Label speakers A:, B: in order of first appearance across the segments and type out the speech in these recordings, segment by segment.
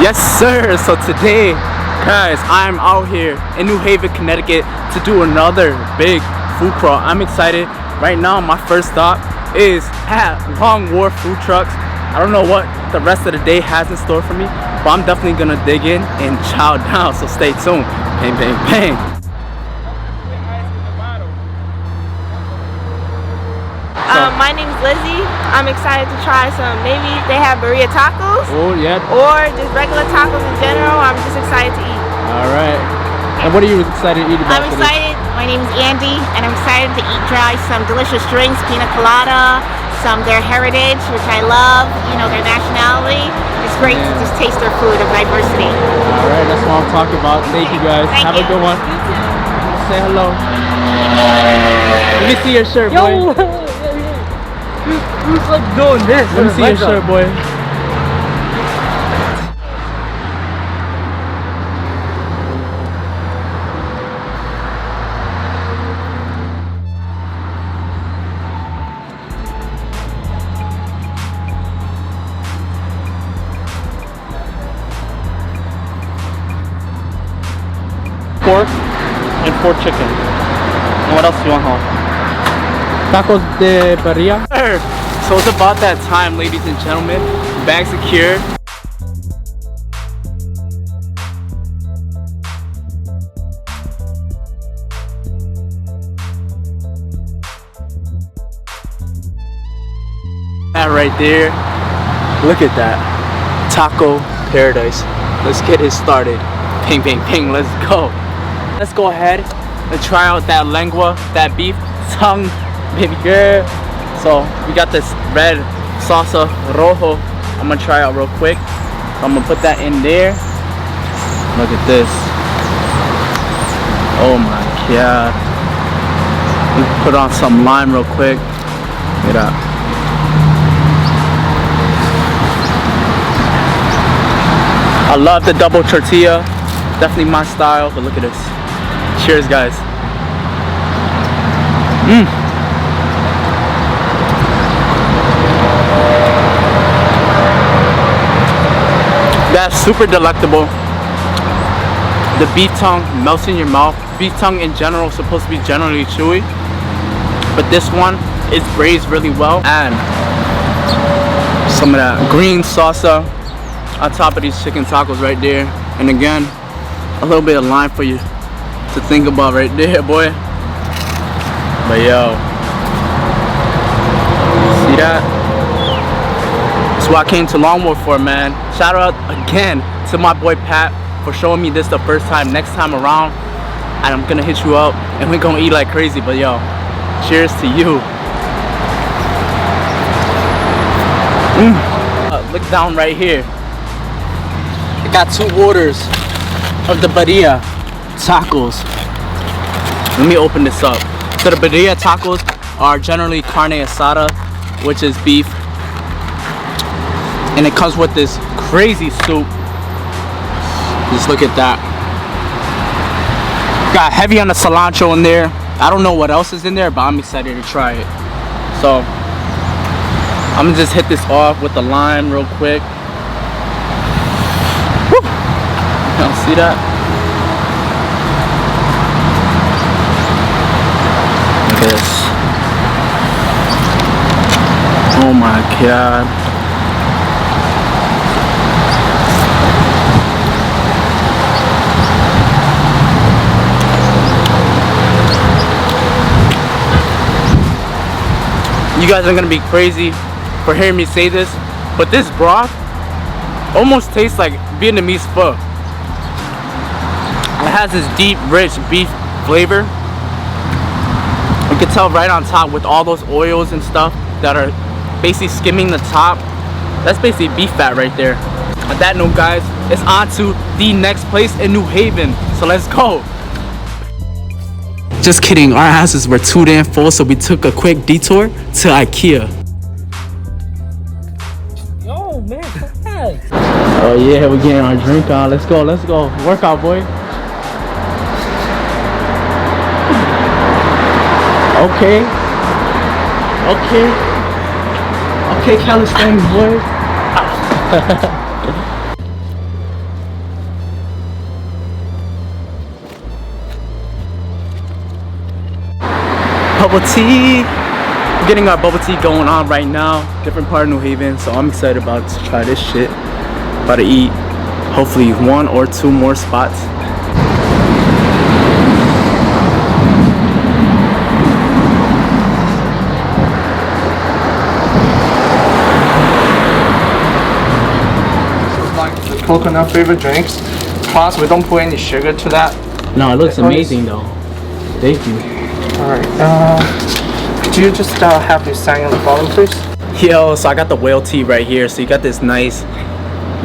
A: Yes sir, so today guys I'm out here in New Haven, Connecticut to do another big food crawl. I'm excited. Right now my first stop is at Long Wharf Food Trucks. I don't know what the rest of the day has in store for me, but I'm definitely gonna dig in and chow down, so stay tuned. Bang bang bang.
B: My name's Lizzie. I'm excited to try some. Maybe they have Birria tacos.
A: Oh yeah.
B: Or just regular tacos in general. I'm just excited to eat.
A: All right. And what are you excited to eat about?
B: I'm excited. My name is Andy, and I'm excited to try some delicious drinks, pina colada, some their heritage, which I love. You know, their nationality. It's great to just taste their food of diversity.
A: All right, that's what I'm talking about. Thank you guys. Have a good one.
B: You too.
A: Say hello. Let me see your shirt, boy.
C: Who's like doing this?
A: Let me see your shirt, boy. Pork and 4 chicken. And what else do you want home? Tacos de Birria. So it's about that time, ladies and gentlemen. Bag secured. That right there. Look at that. Taco paradise. Let's get it started. Ping, ping, ping. Let's go. Let's go ahead and try out that lengua, that beef tongue. Baby girl. So we got this red salsa rojo. I'm gonna try out real quick. So I'm gonna put that in there. Look at this. Oh my god. Let me put on some lime real quick. Look at that. I love the double tortilla. Definitely my style, but look at this. Cheers guys. That's super delectable. The beef tongue melts in your mouth. Beef tongue in general is supposed to be generally chewy, but this one is braised really well. And some of that green salsa on top of these chicken tacos right there. And again, a little bit of lime for you to think about right there, boy. But yo, see that? That's what I came to Long Wharf for, man. Shout out again to my boy Pat for showing me this the first time. Next time around, and I'm gonna hit you up and we're gonna eat like crazy. But yo, cheers to you. Look down right here. I got 2 orders of the Birria tacos. Let me open this up. So the Birria tacos are generally carne asada, which is beef. And it comes with this crazy soup. Just look at that. Got heavy on the cilantro in there. I don't know what else is in there, but I'm excited to try it. So I'm gonna just hit this off with the lime real quick. Woo! Y'all see that? Look at this. Oh my god. You guys are gonna be crazy for hearing me say this, but this broth almost tastes like Vietnamese pho. It has this deep, rich beef flavor. You can tell right on top with all those oils and stuff that are basically skimming the top. That's basically beef fat right there. On that note, guys, it's on to the next place in New Haven. So let's go. Just kidding, our asses were too damn full, so we took a quick detour to IKEA.
C: Yo, man, hi.
A: Oh yeah, we're getting our drink on. Let's go, let's go. Workout, boy. Okay. Okay, calisthenics, boy. bubble tea. We're getting our bubble tea going on right now. Different part of New Haven, so I'm excited about to try this shit. About to eat hopefully 1 or 2 more spots.
D: Like the coconut flavored drinks. Plus, we don't put any sugar to that.
A: No, it looks amazing though. Thank you.
D: Alright, could you just have your sign on the bottom, please?
A: Yo, so I got the whale tea right here. So you got this nice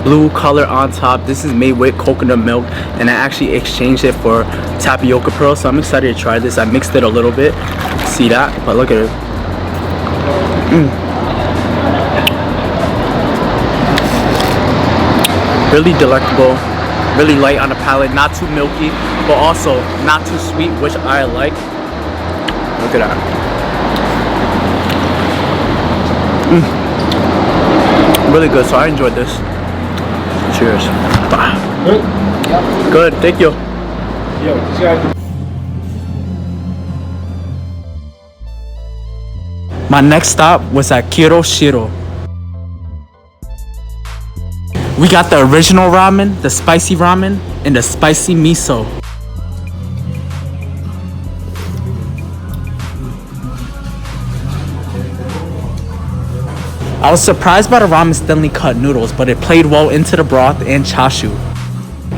A: blue color on top. This is made with coconut milk, and I actually exchanged it for tapioca pearl. So I'm excited to try this. I mixed it a little bit. See that? But look at it. Really delectable. Really light on the palate. Not too milky, but also not too sweet, which I like. Look at that. Really good, so I enjoyed this. Cheers. Good, thank you. My next stop was at Kiroshiro. We got the original ramen, the spicy ramen, and the spicy miso. I was surprised by the ramen's thinly cut noodles, but it played well into the broth and chashu.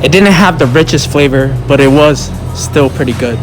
A: It didn't have the richest flavor, but it was still pretty good.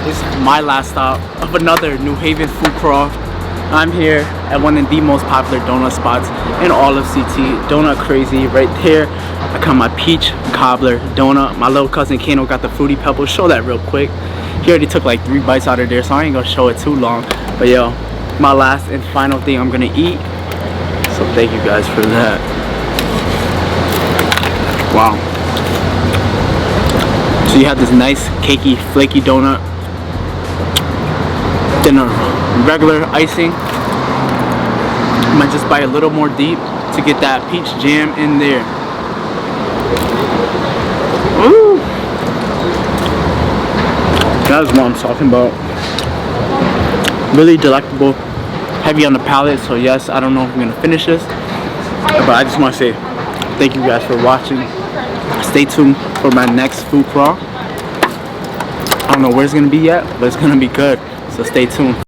A: This is my last stop of another New Haven food crawl. I'm here at one of the most popular donut spots in all of CT. Donut crazy right there. I got my peach cobbler donut. My little cousin Kano got the fruity pebbles. Show that real quick. He already took like 3 bites out of there, so I ain't gonna show it too long. But yo, my last and final thing I'm gonna eat. So thank you guys for that. Wow. So you have this nice cakey, flaky donut. Then a regular icing. Might just bite a little more deep to get that peach jam in there. Ooh. That is what I'm talking about. Really delectable, heavy on the palate. So yes, I don't know if I'm gonna finish this, but I just want to say thank you guys for watching. Stay tuned for my next food crawl. I don't know where it's gonna be yet, but it's gonna be good. So stay tuned.